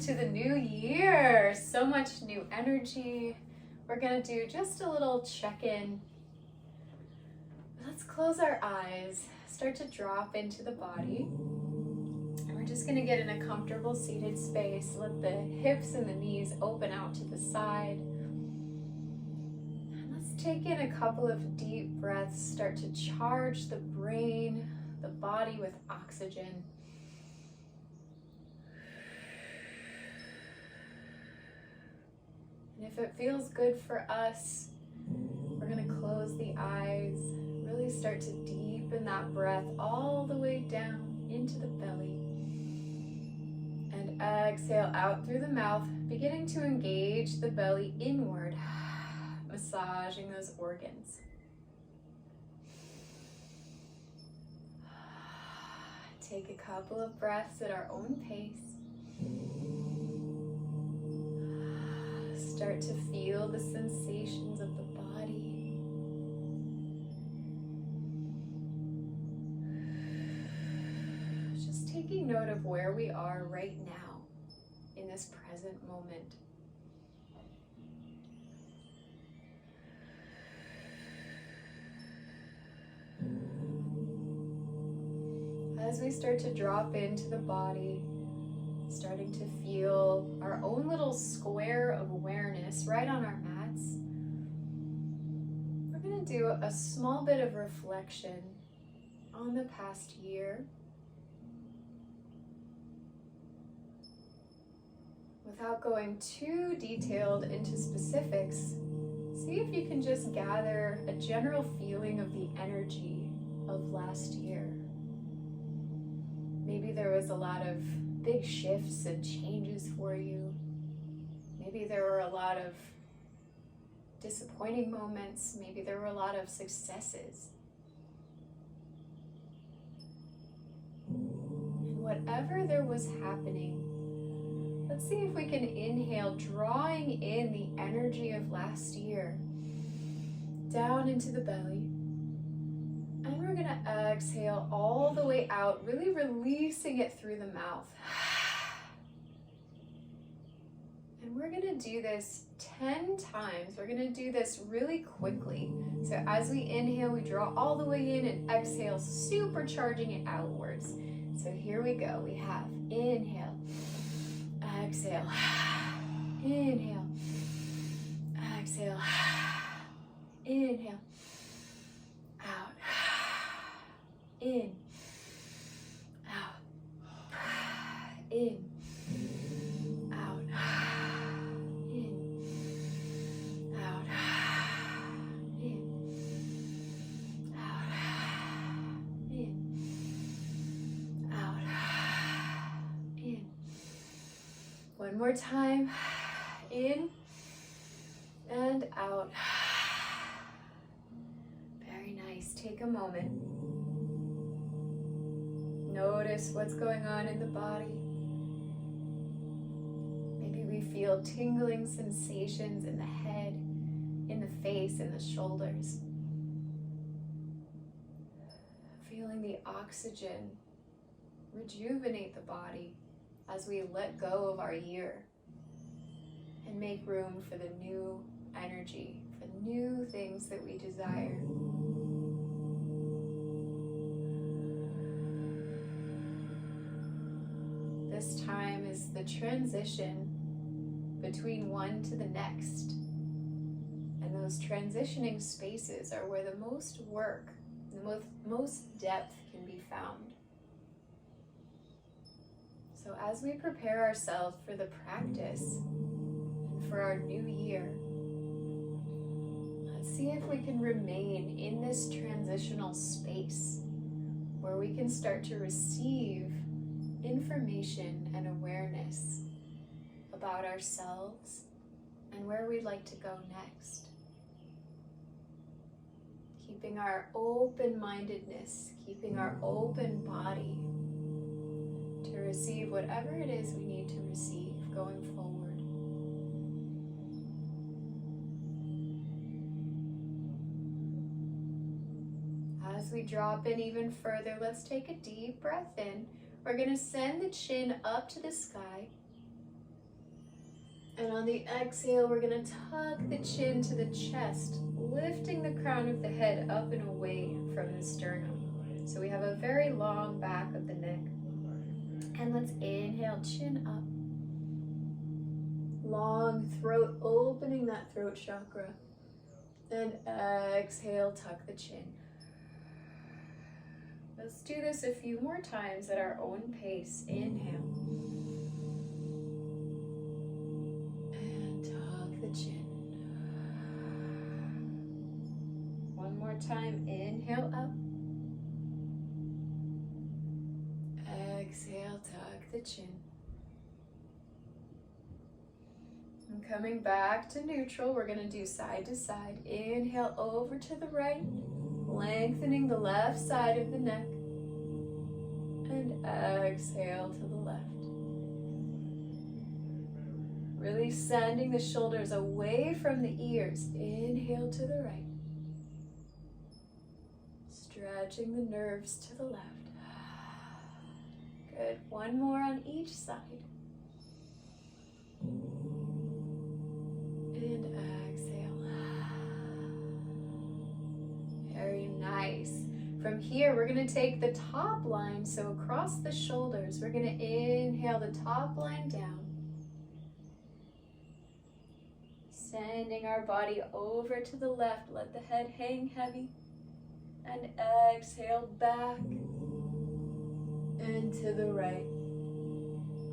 to the new year. So much new energy. We're gonna do just a little check-in. Let's close our eyes, start to drop into the body. And we're just gonna get in a comfortable seated space. Let the hips and the knees open out to the side. And let's take in a couple of deep breaths, start to charge the brain, the body with oxygen. And if it feels good for us, we're going to close the eyes, really start to deepen that breath all the way down into the belly. And exhale out through the mouth, beginning to engage the belly inward, massaging those organs. Take a couple of breaths at our own pace. Start to feel the sensations of the body. Just taking note of where we are right now in this present moment. As we start to drop into the body, starting to feel our own little square of awareness right on our mats, we're going to do a small bit of reflection on the past year. Without going too detailed into specifics, see if you can just gather a general feeling of the energy of last year. Maybe there was a lot of big shifts and changes for you. Maybe there were a lot of disappointing moments. Maybe there were a lot of successes. And whatever there was happening, let's see if we can inhale, drawing in the energy of last year down into the belly. And we're going to exhale all the way out, really releasing it through the mouth. And we're going to do this 10 times. We're going to do this really quickly. So as we inhale, we draw all the way in, and exhale, supercharging it outwards. So here we go. We have inhale, exhale, inhale, exhale, inhale, out, in, out, in, out, in, out, in, out, in, out, in. One more time, in and out. Very nice. Take a moment. Notice what's going on in the body. Maybe we feel tingling sensations in the head, in the face, in the shoulders. Feeling the oxygen rejuvenate the body as we let go of our year and make room for the new energy, for new things that we desire. This time is the transition between one to the next. And those transitioning spaces are where the most work, the most depth can be found. So as we prepare ourselves for the practice and for our new year, let's see if we can remain in this transitional space where we can start to receive information and awareness about ourselves and where we'd like to go next. Keeping our open-mindedness, keeping our open body to receive whatever it is we need to receive going forward. As we drop in even further, let's take a deep breath in. We're going to send the chin up to the sky, And on the exhale, we're going to tuck the chin to the chest, lifting the crown of the head up and away from the sternum. So we have a very long back of the neck. And let's inhale, chin up. Long throat, opening that throat chakra. And exhale, tuck the chin. Let's do this a few more times at our own pace. Inhale. And tuck the chin. One more time. Inhale up. Exhale, tuck the chin. And coming back to neutral, we're going to do side to side. Inhale over to the right, lengthening the left side of the neck. And exhale to the left. Really sending the shoulders away from the ears. Inhale to the right. Stretching the nerves to the left. Good. One more on each side. And exhale. Very nice. From here, we're going to take the top line, so across the shoulders, we're going to inhale the top line down. Sending our body over to the left. Let the head hang heavy. And exhale back. And to the right.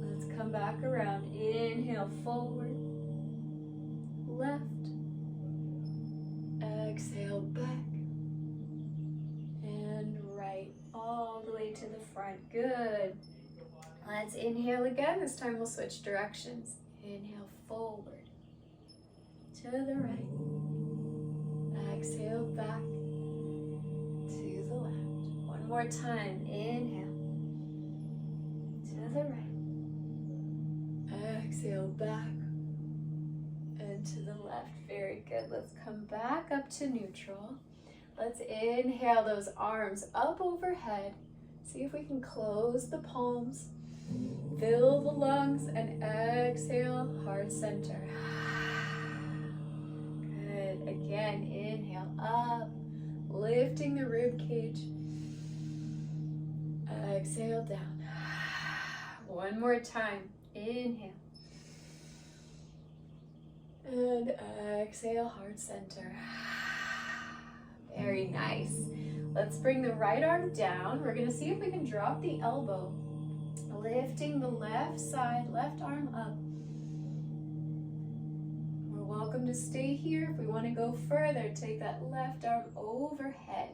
Let's come back around. Inhale forward. Left. Exhale back. And right. All the way to the front. Good. Let's inhale again. This time we'll switch directions. Inhale forward. To the right. Exhale back. To the left. One more time. Inhale. To the right. Exhale back and to the left. Very good. Let's come back up to neutral. Let's inhale those arms up overhead. See if we can close the palms. Fill the lungs and exhale, heart center. Good. Again, inhale up, lifting the rib cage. Exhale down. One more time. Inhale. And exhale, heart center. Very nice. Let's bring the right arm down. We're going to see if we can drop the elbow. Lifting the left side, left arm up. We're welcome to stay here. If we want to go further, take that left arm overhead.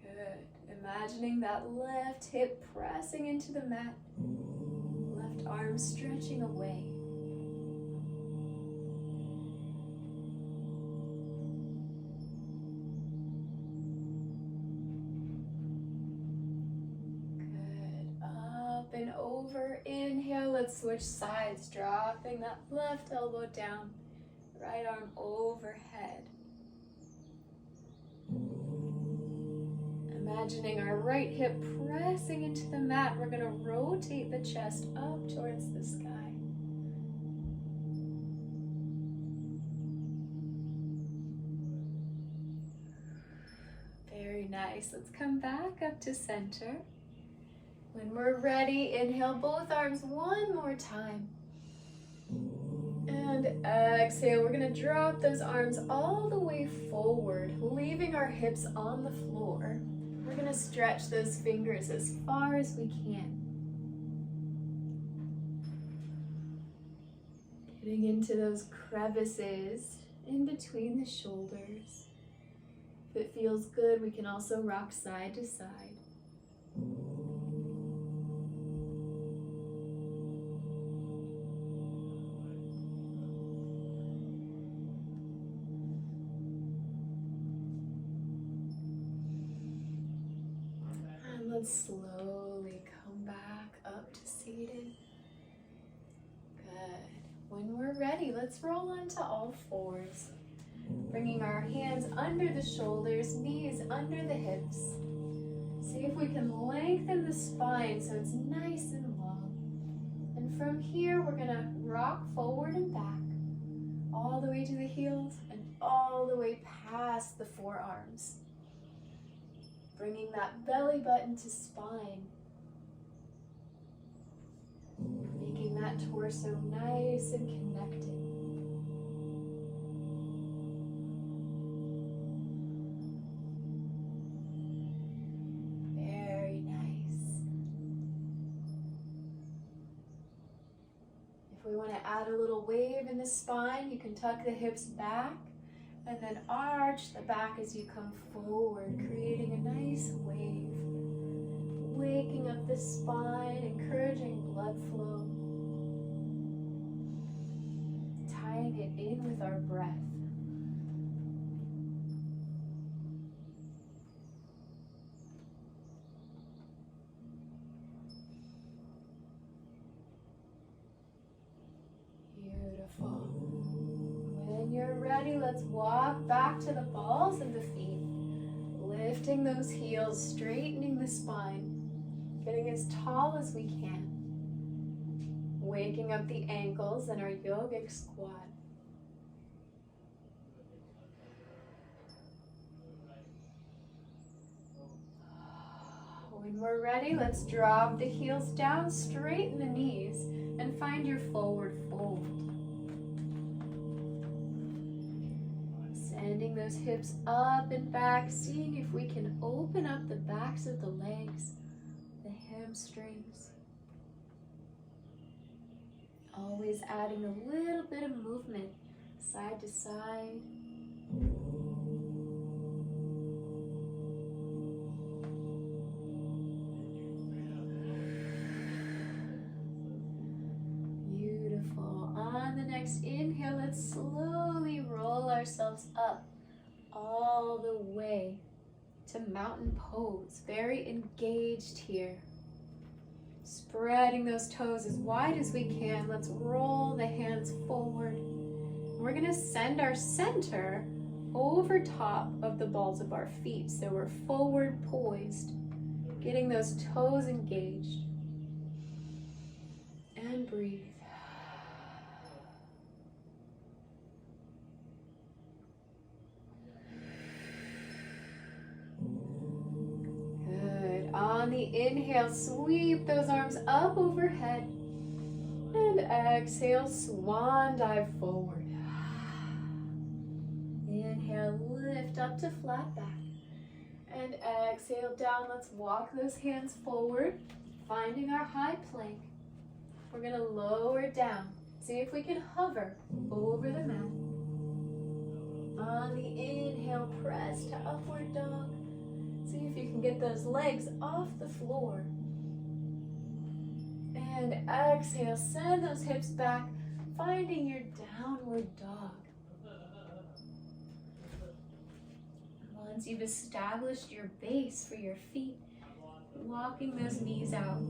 Good. Imagining that left hip pressing into the mat. Left arm stretching away. And over, inhale, let's switch sides, dropping that left elbow down, right arm overhead. Imagining our right hip pressing into the mat, we're going to rotate the chest up towards the sky. Very nice. Let's come back up to center. When we're ready, inhale both arms one more time. And exhale, we're going to drop those arms all the way forward, leaving our hips on the floor. We're going to stretch those fingers as far as we can. Getting into those crevices in between the shoulders. If it feels good, we can also rock side to side. Let's slowly come back up to seated. Good. When we're ready, let's roll onto all fours. Bringing our hands under the shoulders, knees under the hips. See if we can lengthen the spine so it's nice and long. from here, we're gonna rock forward and back, all the way to the heels and all the way past the forearms. Bringing that belly button to spine. Making that torso nice and connected. Very nice. If we want to add a little wave in the spine, you can tuck the hips back and then arch the back as you come forward, creating a nice wave. Waking up the spine, encouraging blood flow. Tying it in with our breath. Beautiful. When you're ready, let's walk back to the balls of the feet. Lifting those heels, straightening the spine. Getting as tall as we can. Waking up the ankles in our yogic squat. When we're ready, let's drop the heels down, straighten the knees, and find your forward fold. Sending those hips up and back, seeing if we can open up the backs of the legs, the hamstrings. Always adding a little bit of movement side to side. Beautiful. On the next inhale, let's slowly roll ourselves up all the way to mountain pose. Very engaged here. Spreading those toes as wide as we can. Let's roll the hands forward. We're going to send our center over top of the balls of our feet. So we're forward poised, getting those toes engaged. And breathe. On the inhale, sweep those arms up overhead. And exhale, swan dive forward. Inhale, lift up to flat back. And exhale down. Let's walk those hands forward, finding our high plank. We're going to lower down. See if we can hover over the mat. On the inhale, press to upward dog. See if you can get those legs off the floor. And exhale, send those hips back, finding your downward dog. Once you've established your base for your feet, walking those knees out.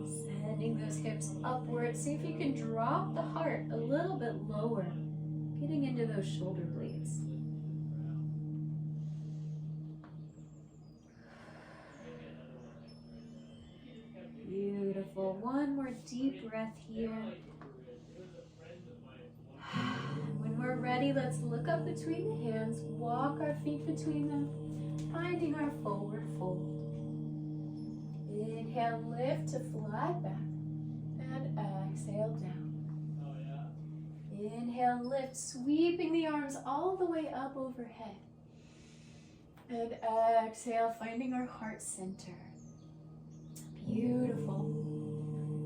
Sending those hips upward. See if you can drop the heart a little bit lower, getting into those shoulder blades. Beautiful. One more deep breath here. When we're ready, let's look up between the hands, walk our feet between them, finding our forward fold. Inhale, lift to flat back, and exhale down. Inhale, lift, sweeping the arms all the way up overhead. And exhale, finding our heart center. Beautiful.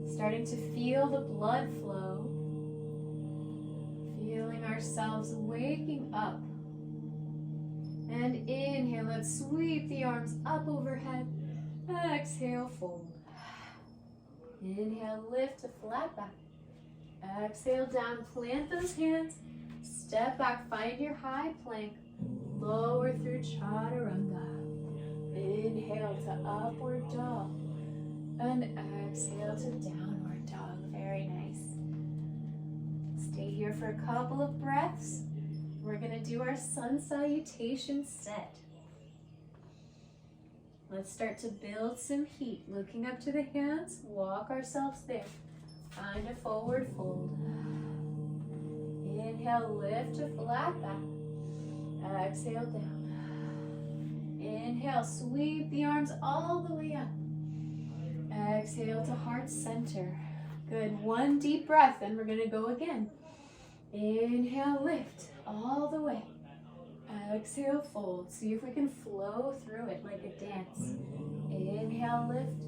Starting to feel the blood flow. Feeling ourselves waking up. And inhale, let's sweep the arms up overhead. Exhale, fold. Inhale, lift to flat back. Exhale down, plant those hands. Step back, find your high plank. Lower through chaturanga. Inhale to upward dog. And exhale to downward dog. Very nice. Stay here for a couple of breaths. We're going to do our sun salutation set. Let's start to build some heat. Looking up to the hands, walk ourselves there. Find a forward fold. Inhale, lift to flat back. Exhale, down. Inhale, sweep the arms all the way up. Exhale to heart center. Good, one deep breath, and we're gonna go again. Inhale, lift all the way. Exhale, fold. See if we can flow through it like a dance. Inhale, lift.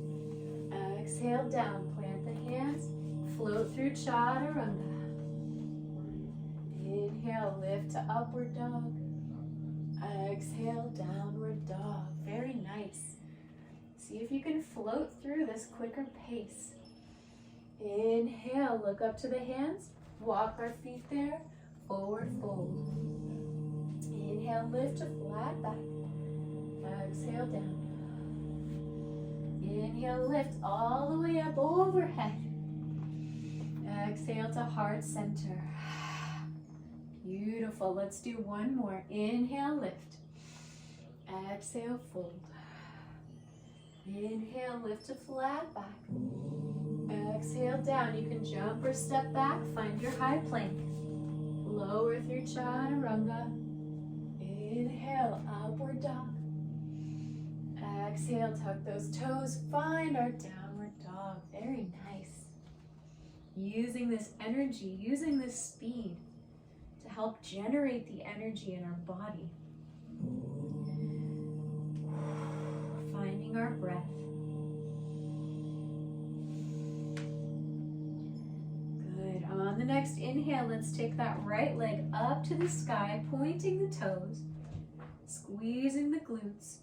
Exhale, down. Plant the hands. Float through chaturanga. Inhale, lift to upward dog. Exhale, downward dog. Very nice. See if you can float through this quicker pace. Inhale, look up to the hands. Walk our feet there. Forward fold. Inhale, lift to flat back. Exhale, down. Inhale, lift all the way up overhead. Exhale to heart center. Beautiful. Let's do one more. Inhale, lift. Exhale, fold. Inhale, lift to flat back. Exhale, down. You can jump or step back. Find your high plank. Lower through chaturanga. Inhale, upward dog. Exhale, tuck those toes. Find our downward dog. Very nice. Using this energy, using this speed to help generate the energy in our body. Finding our breath. Good. On the next inhale, let's take that right leg up to the sky, pointing the toes, squeezing the glutes.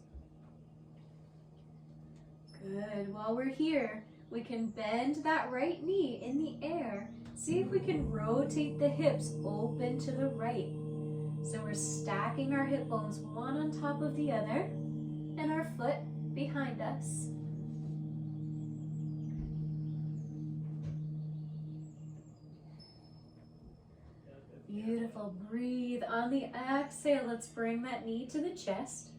Good. While we're here, we can bend that right knee in the air. See if we can rotate the hips open to the right. So we're stacking our hip bones one on top of the other and our foot behind us. Beautiful. Breathe. On the exhale, let's bring that knee to the chest.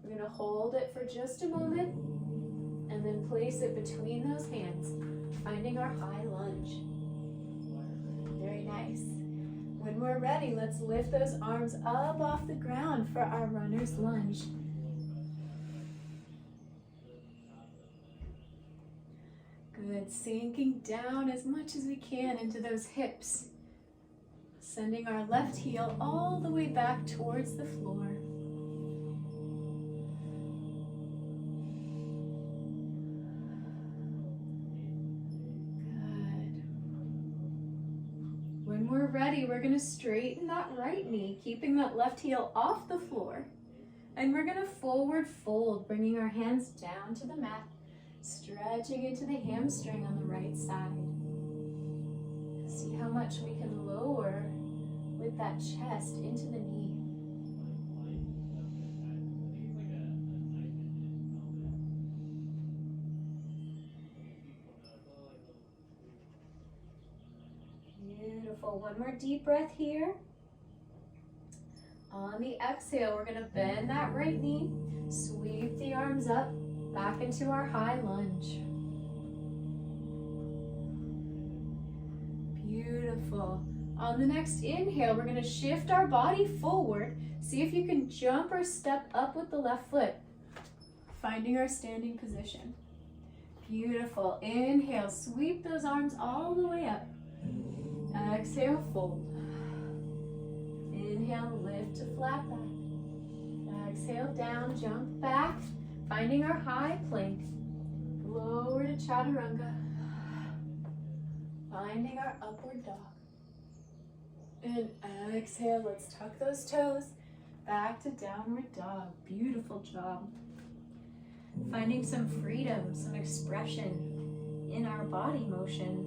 We're going to hold it for just a moment and then place it between those hands, finding our high lunge. Very nice. When we're ready, let's lift those arms up off the ground for our runner's lunge. Good. Sinking down as much as we can into those hips. Sending our left heel all the way back towards the floor. Good. When we're ready, we're going to straighten that right knee, keeping that left heel off the floor. And we're going to forward fold, bringing our hands down to the mat, stretching into the hamstring on the right side. See how much we can lower with that chest into the knee. Beautiful. One more deep breath here. On the exhale, we're going to bend that right knee, sweep the arms up, back into our high lunge. Beautiful. On the next inhale, we're going to shift our body forward. See if you can jump or step up with the left foot, finding our standing position. Beautiful. Inhale, sweep those arms all the way up. Exhale, fold. Inhale, lift to flat back. Exhale, down, jump back, finding our high plank. Lower to chaturanga. Finding our upward dog. And exhale, let's tuck those toes back to downward dog. Beautiful job. Finding some freedom, some expression in our body motion.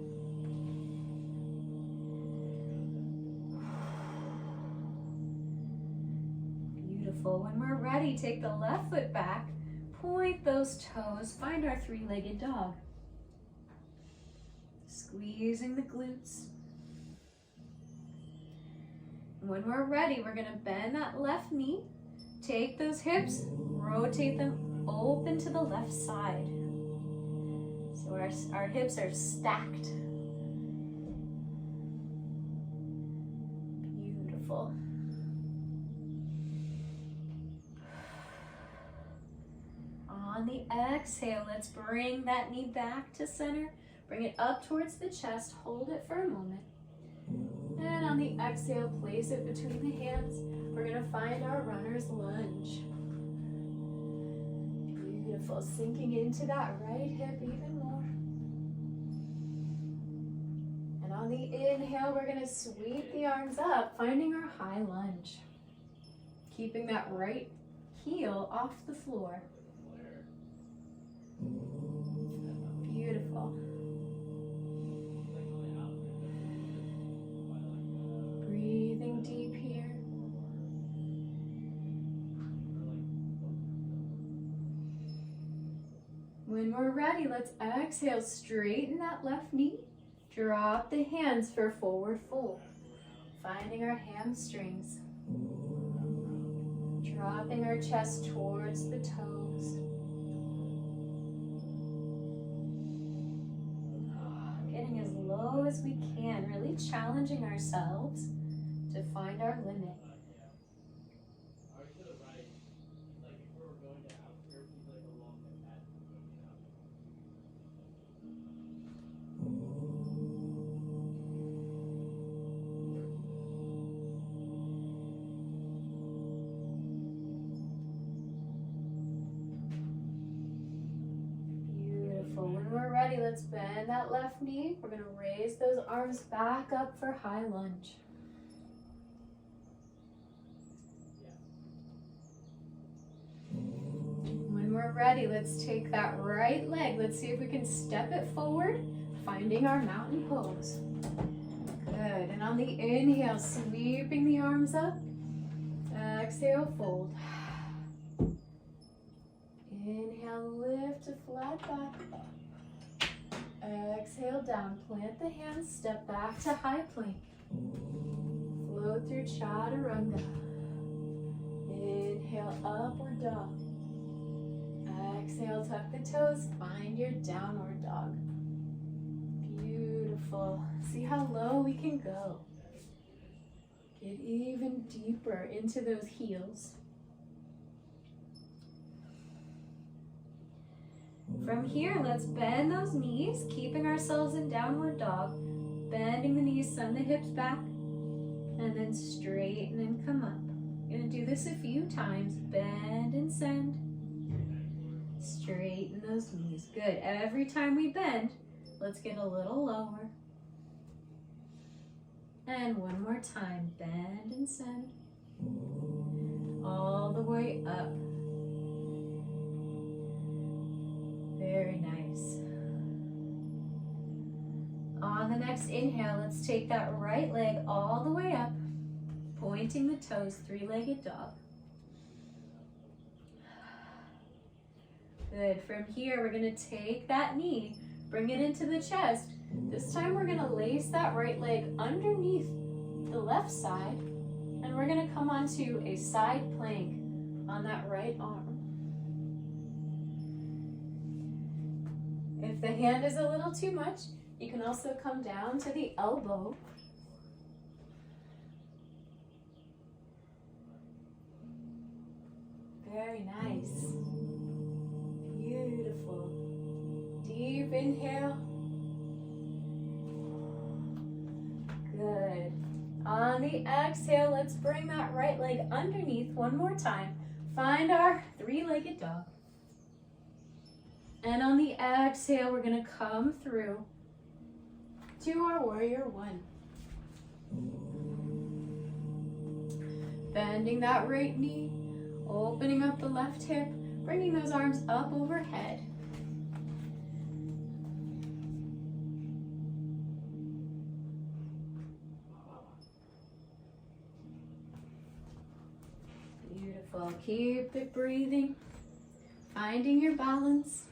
Beautiful. When we're ready, take the left foot back, point those toes, find our three-legged dog. Squeezing the glutes. When we're ready, we're going to bend that left knee, take those hips, rotate them open to the left side. So our hips are stacked. Beautiful. On the exhale, let's bring that knee back to center. Bring it up towards the chest. Hold it for a moment. And on the exhale, place it between the hands. We're going to find our runner's lunge. Beautiful. Sinking into that right hip even more. And on the inhale, we're going to sweep the arms up, finding our high lunge. Keeping that right heel off the floor. Beautiful. Breathing deep here. When we're ready, let's exhale, straighten that left knee. Drop the hands for forward fold. Finding our hamstrings. Dropping our chest towards the toes. Getting as low as we can, really challenging ourselves to find our limit. Let's bend that left knee. We're going to raise those arms back up for high lunge. When we're ready, let's take that right leg. Let's see if we can step it forward, finding our mountain pose. Good. And on the inhale, sweeping the arms up. Exhale, fold. Inhale, lift to flat back. Exhale down, plant the hands, step back to high plank. Flow through chaturanga. Inhale, upward dog. Exhale, tuck the toes, find your downward dog. Beautiful. See how low we can go. Get even deeper into those heels. From here, let's bend those knees, keeping ourselves in downward dog. Bending the knees, send the hips back, and then straighten and come up. You're going to do this a few times. Bend and send. Straighten those knees. Good. Every time we bend, let's get a little lower. And one more time. Bend and send. All the way up. Very nice. On the next inhale, let's take that right leg all the way up, pointing the toes, three-legged dog. Good. From here, we're going to take that knee, bring it into the chest. This time, we're going to lace that right leg underneath the left side, and we're going to come onto a side plank on that right arm. If the hand is a little too much, you can also come down to the elbow. Very nice. Beautiful. Deep inhale. Good. On the exhale, let's bring that right leg underneath one more time. Find our three-legged dog. And on the exhale, we're going to come through to our warrior one. Bending that right knee, opening up the left hip, bringing those arms up overhead. Beautiful. Keep it breathing, finding your balance.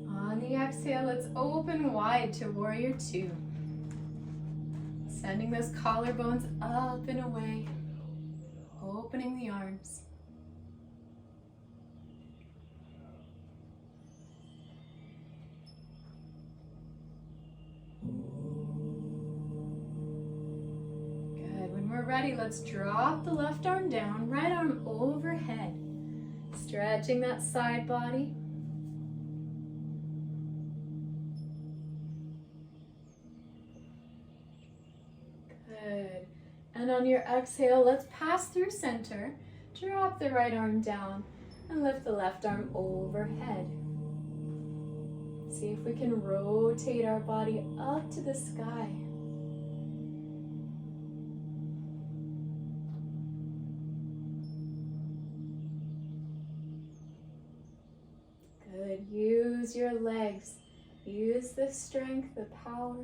On the exhale, let's open wide to warrior two. Sending those collarbones up and away, opening the arms. Good. When we're ready, let's drop the left arm down, right arm overhead. Stretching that side body. Good. And on your exhale, let's pass through center. Drop the right arm down and lift the left arm overhead. See if we can rotate our body up to the sky. Good. Use your legs. Use the strength, the power,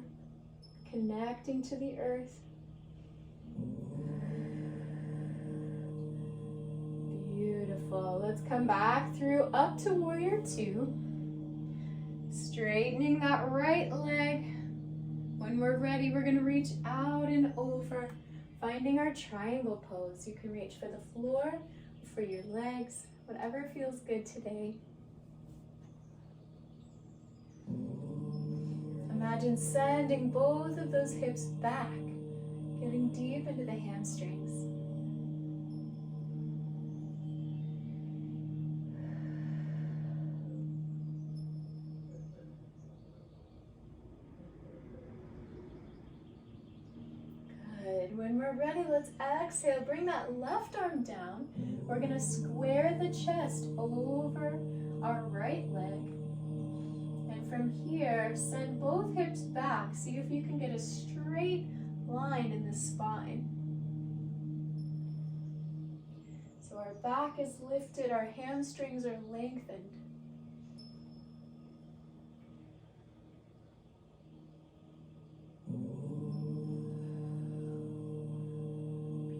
connecting to the earth. Beautiful. Let's come back through up to warrior two. Straightening that right leg. When we're ready, we're going to reach out and over, finding our triangle pose. You can reach for the floor, for your legs, whatever feels good today. Imagine sending both of those hips back, getting deep into the hamstrings. Good. When we're ready, let's exhale. Bring that left arm down. We're going to square the chest over our right leg. From here, send both hips back. See if you can get a straight line in the spine. So our back is lifted, our hamstrings are lengthened.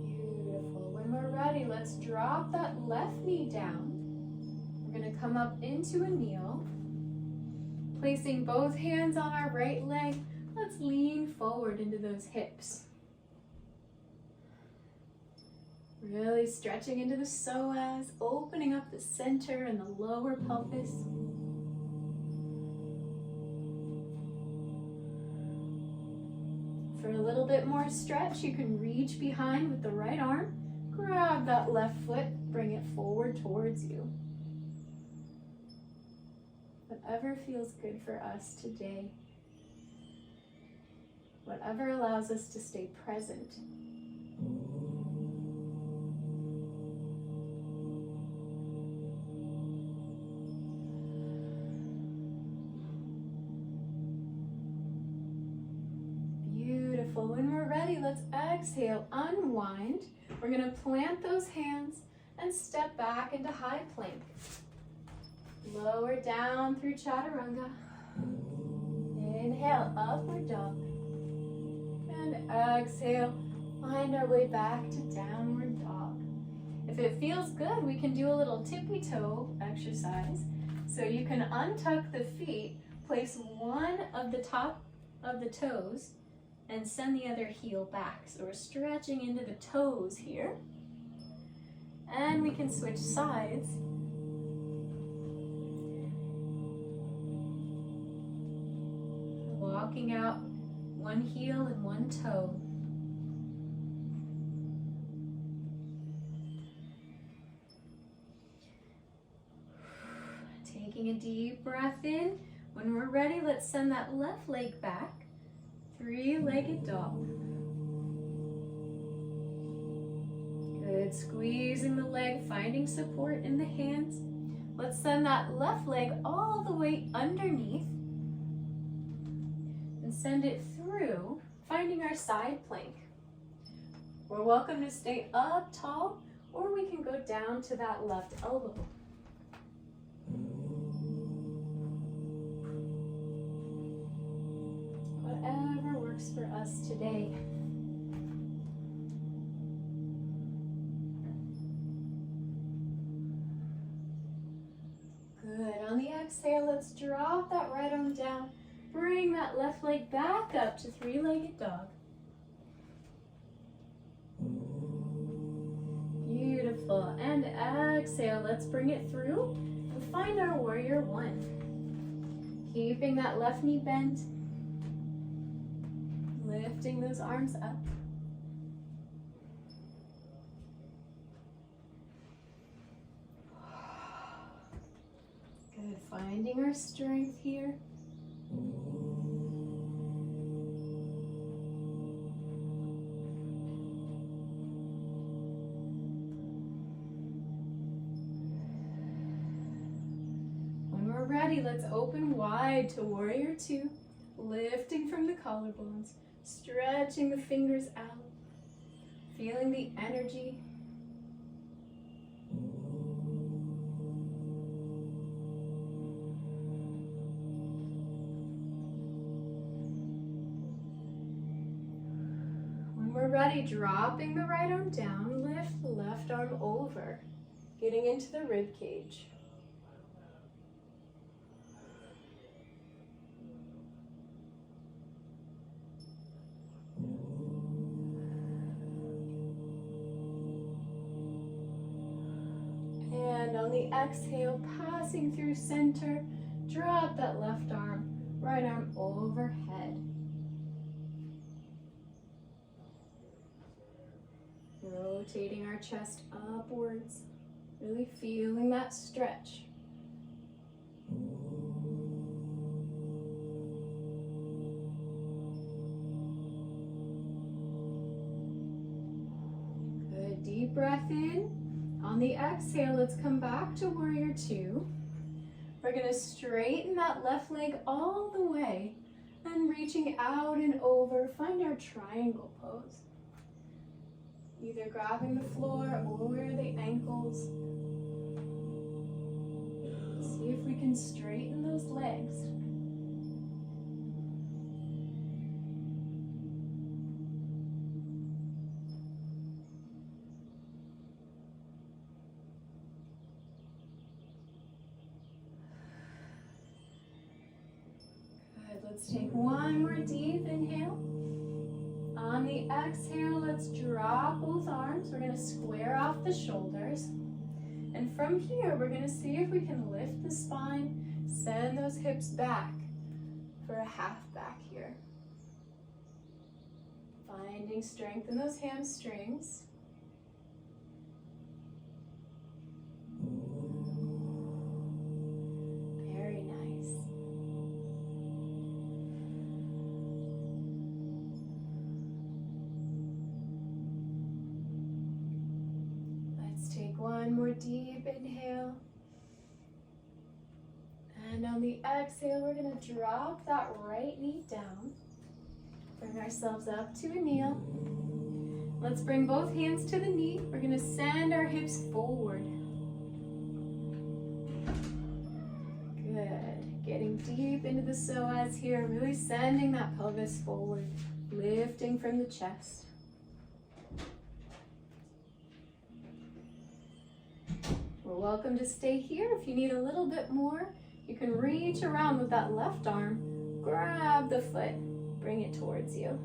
Beautiful. When we're ready, let's drop that left knee down. We're going to come up into a kneel. Placing both hands on our right leg, let's lean forward into those hips. Really stretching into the psoas, opening up the center and the lower pelvis. For a little bit more stretch, you can reach behind with the right arm, grab that left foot, bring it forward towards you. Whatever feels good for us today. Whatever allows us to stay present. Beautiful. When we're ready, let's exhale, unwind. We're going to plant those hands and step back into high plank. Lower down through chaturanga. Inhale, upward dog. And exhale, find our way back to downward dog. If it feels good, we can do a little tippy toe exercise. So you can untuck the feet, place one of the top of the toes, and send the other heel back. So we're stretching into the toes here. And we can switch sides. Walking out one heel and one toe. Taking a deep breath in. When we're ready, let's send that left leg back. Three-legged dog. Good. Squeezing the leg, finding support in the hands. Let's send that left leg all the way underneath. And send it through, finding our side plank. We're welcome to stay up tall, or we can go down to that left elbow. Whatever works for us today. Good. On the exhale, let's drop that right arm down. Bring that left leg back up to three-legged dog. Beautiful. And exhale, let's bring it through and find our warrior one. Keeping that left knee bent. Lifting those arms up. Good, finding our strength here. When we're ready, let's open wide to warrior two, lifting from the collarbones, stretching the fingers out, feeling the energy. We're ready, dropping the right arm down, lift the left arm over, getting into the rib cage. And on the exhale, passing through center, drop that left arm, right arm overhead. Rotating our chest upwards, really feeling that stretch. Good, deep breath in. On the exhale, let's come back to warrior two. We're going to straighten that left leg all the way and reaching out and over, find our triangle pose. Either grabbing the floor or the ankles. See if we can straighten those legs. Good, let's take one more deep inhale. On the exhale, let's drop both arms. We're going to square off the shoulders. And from here, we're going to see if we can lift the spine, send those hips back for a half back here. Finding strength in those hamstrings. Very nice. Take one more deep inhale. And on the exhale, we're going to drop that right knee down. Bring ourselves up to a kneel. Let's bring both hands to the knee. We're going to send our hips forward. Good. Getting deep into the psoas here, really sending that pelvis forward, lifting from the chest. We're welcome to stay here. If you need a little bit more, you can reach around with that left arm, grab the foot, bring it towards you.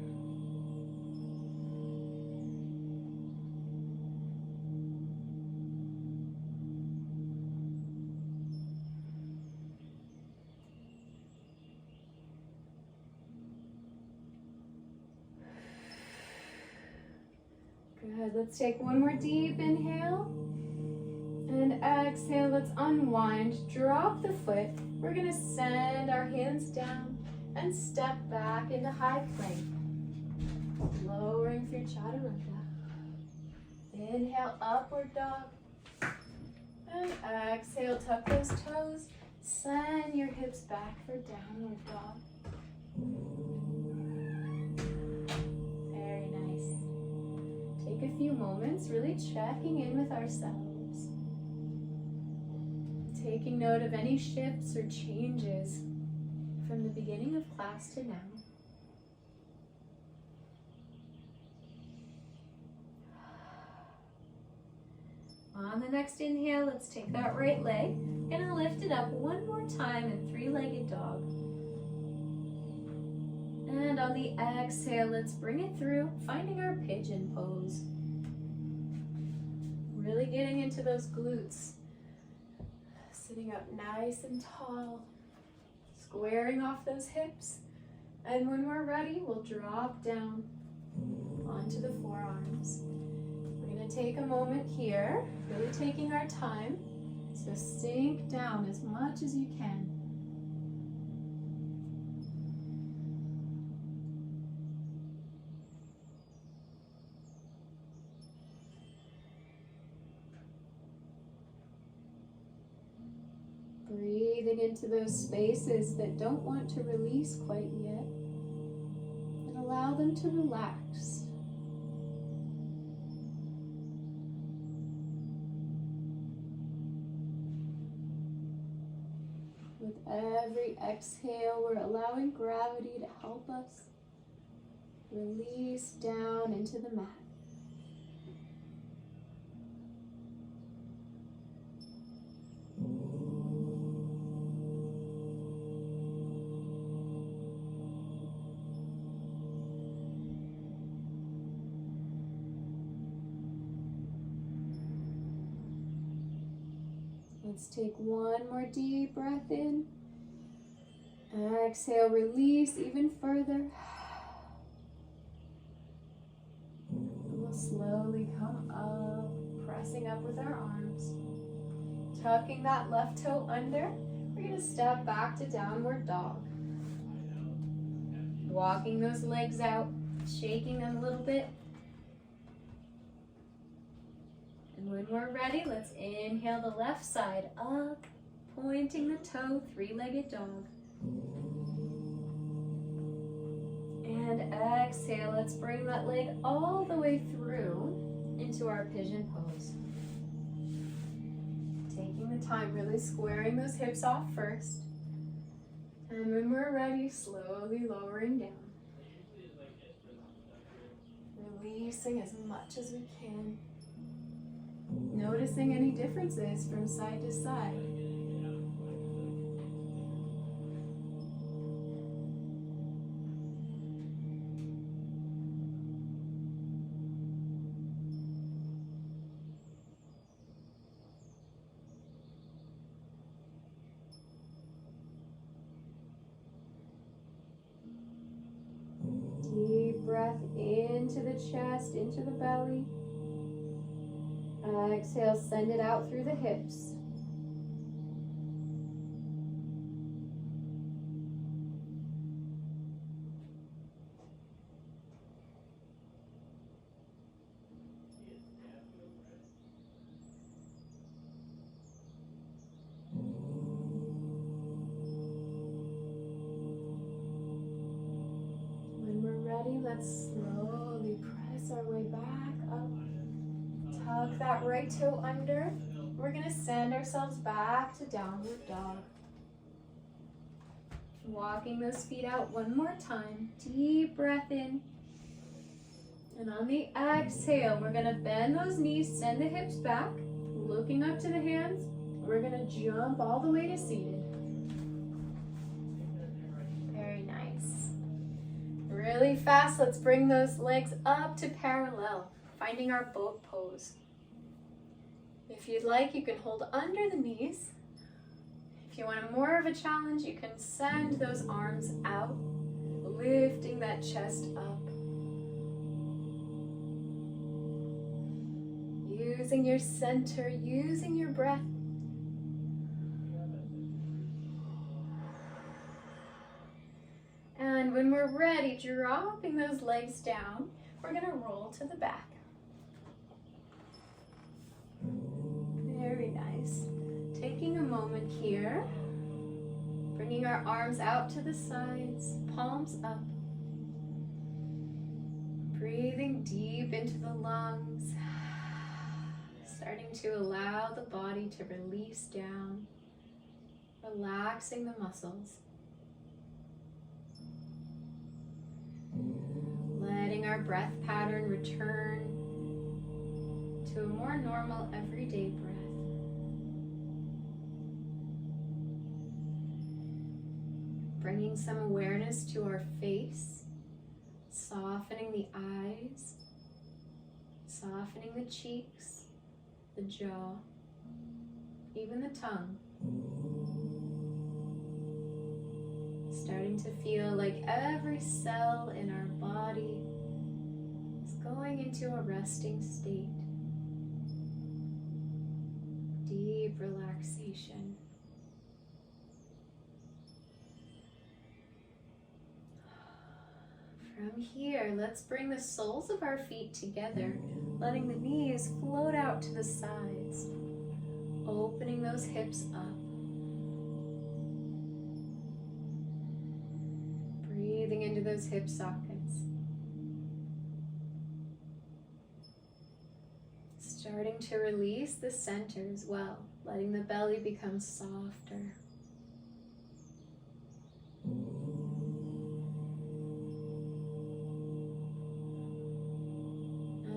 Good, let's take one more deep inhale. And exhale, let's unwind, drop the foot. We're gonna send our hands down and step back into high plank. Lowering through chaturanga. Inhale, upward dog. And exhale, tuck those toes. Send your hips back for downward dog. Very nice. Take a few moments, really checking in with ourselves. Taking note of any shifts or changes from the beginning of class to now. On the next inhale, let's take that right leg. Gonna lift it up one more time in three-legged dog. And on the exhale, let's bring it through, finding our pigeon pose. Really getting into those glutes. Sitting up nice and tall, squaring off those hips. And when we're ready, we'll drop down onto the forearms. We're going to take a moment here, really taking our time. So sink down as much as you can. Breathing into those spaces that don't want to release quite yet, and allow them to relax. With every exhale, we're allowing gravity to help us release down into the mat. Let's take one more deep breath in. Exhale, release even further. And we'll slowly come up, pressing up with our arms. Tucking that left toe under. We're going to step back to downward dog. Walking those legs out, shaking them a little bit. And when we're ready, let's inhale the left side up, pointing the toe, three-legged dog. And exhale, let's bring that leg all the way through into our pigeon pose. Taking the time, really squaring those hips off first. And when we're ready, slowly lowering down. Releasing as much as we can. Noticing any differences from side to side. Deep breath into the chest, into the belly. Exhale, send it out through the hips. When we're ready, let's slowly press our way back up. Tuck that right toe under. We're going to send ourselves back to downward dog. Walking those feet out one more time. Deep breath in. And on the exhale, we're going to bend those knees, send the hips back, looking up to the hands. We're going to jump all the way to seated. Very nice. Really fast, let's bring those legs up to parallel, finding our boat pose. If you'd like, you can hold under the knees. If you want more of a challenge, you can send those arms out, lifting that chest up. Using your center, using your breath. And when we're ready, dropping those legs down, we're going to roll to the back. Very nice. Taking a moment here, bringing our arms out to the sides, palms up. Breathing deep into the lungs, starting to allow the body to release down, relaxing the muscles. Letting our breath pattern return to a more normal everyday breath. Bringing some awareness to our face, softening the eyes, softening the cheeks, the jaw, even the tongue. Starting to feel like every cell in our body is going into a resting state. Deep relaxation. From here, let's bring the soles of our feet together, letting the knees float out to the sides, opening those hips up. Breathing into those hip sockets. Starting to release the center as well, letting the belly become softer.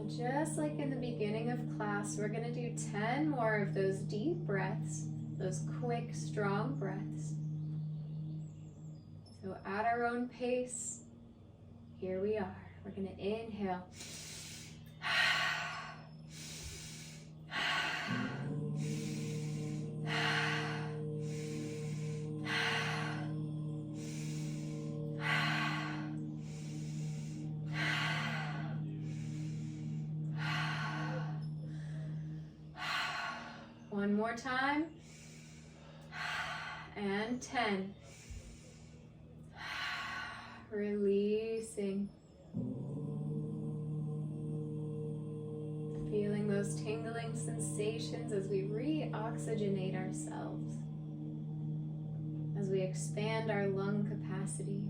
Just like in the beginning of class, we're going to do 10 more of those deep breaths, those quick, strong breaths. So at our own pace, here we are. We're going to inhale. One more time, and 10. Releasing. Feeling those tingling sensations as we re-oxygenate ourselves, as we expand our lung capacity.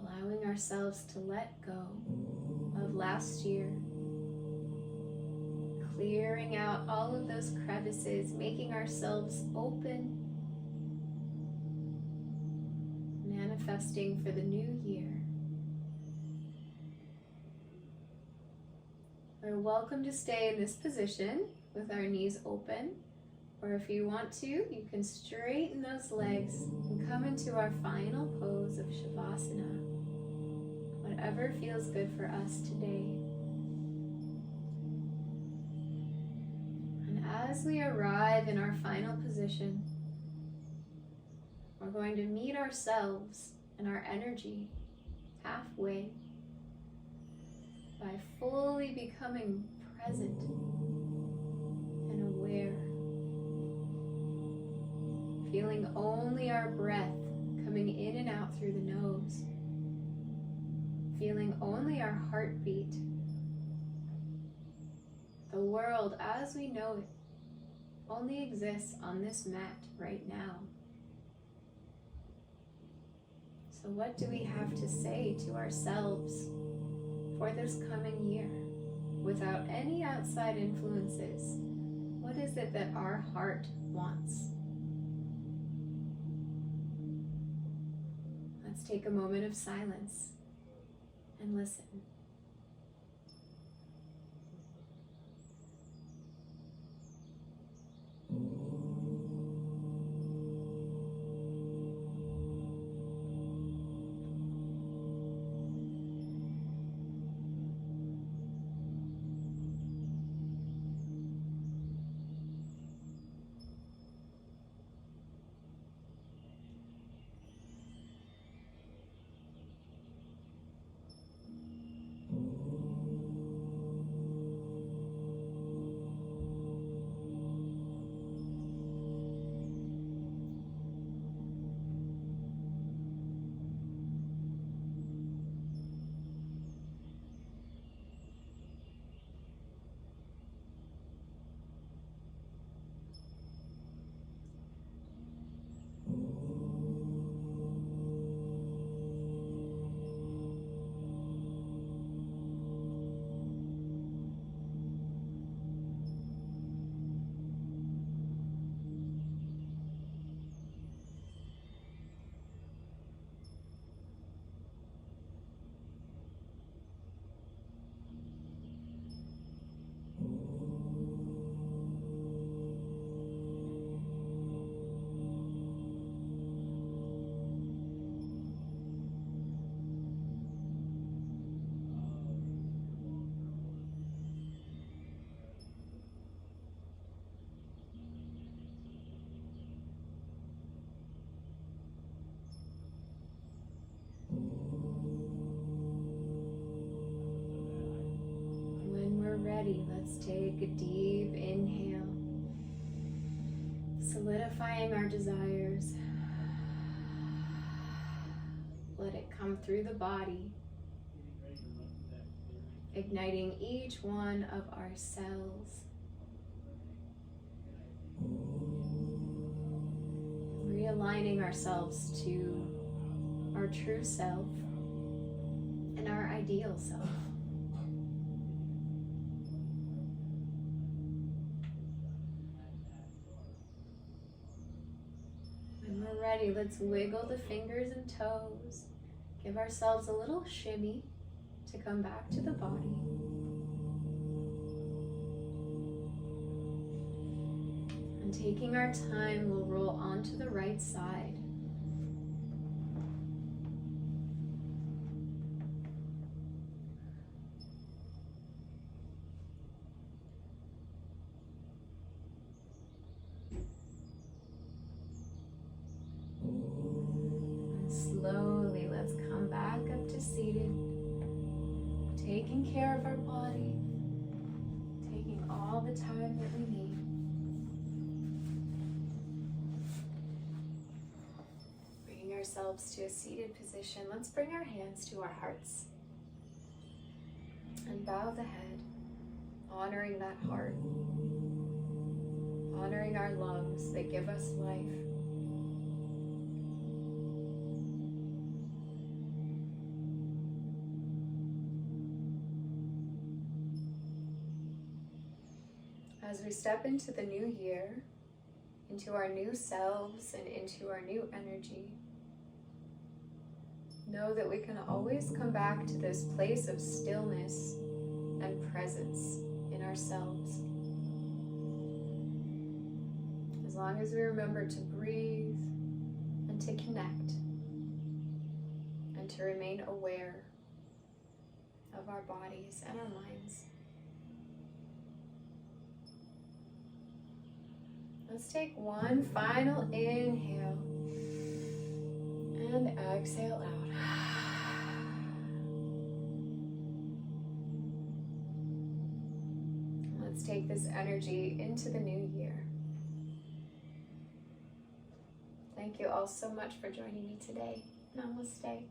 Allowing ourselves to let go of last year, clearing out all of those crevices, making ourselves open, manifesting for the new year. We're welcome to stay in this position with our knees open, or if you want to, you can straighten those legs and come into our final pose of Shavasana. Whatever feels good for us today. And as we arrive in our final position, we're going to meet ourselves and our energy halfway by fully becoming present and aware, feeling only our breath coming in and out through the nose, feeling only our heartbeat. The world as we know it only exists on this mat right now. So what do we have to say to ourselves for this coming year without any outside influences? What is it that our heart wants? Let's take a moment of silence and listen. Take a deep inhale, solidifying our desires. Let it come through the body, igniting each one of our cells. Realigning ourselves to our true self and our ideal self. When we're ready, let's wiggle the fingers and toes. Give ourselves a little shimmy to come back to the body. And taking our time, we'll roll onto the right side. And slowly, let's come back up to seated. Taking care of our body, taking all the time that we need. Bringing ourselves to a seated position. Let's bring our hands to our hearts and bow the head, honoring that heart, honoring our lungs that give us life. As we step into the new year, into our new selves and into our new energy, know that we can always come back to this place of stillness and presence in ourselves. As long as we remember to breathe and to connect and to remain aware of our bodies and our minds. Let's take one final inhale and exhale out. Let's take this energy into the new year. Thank you all so much for joining me today. Namaste.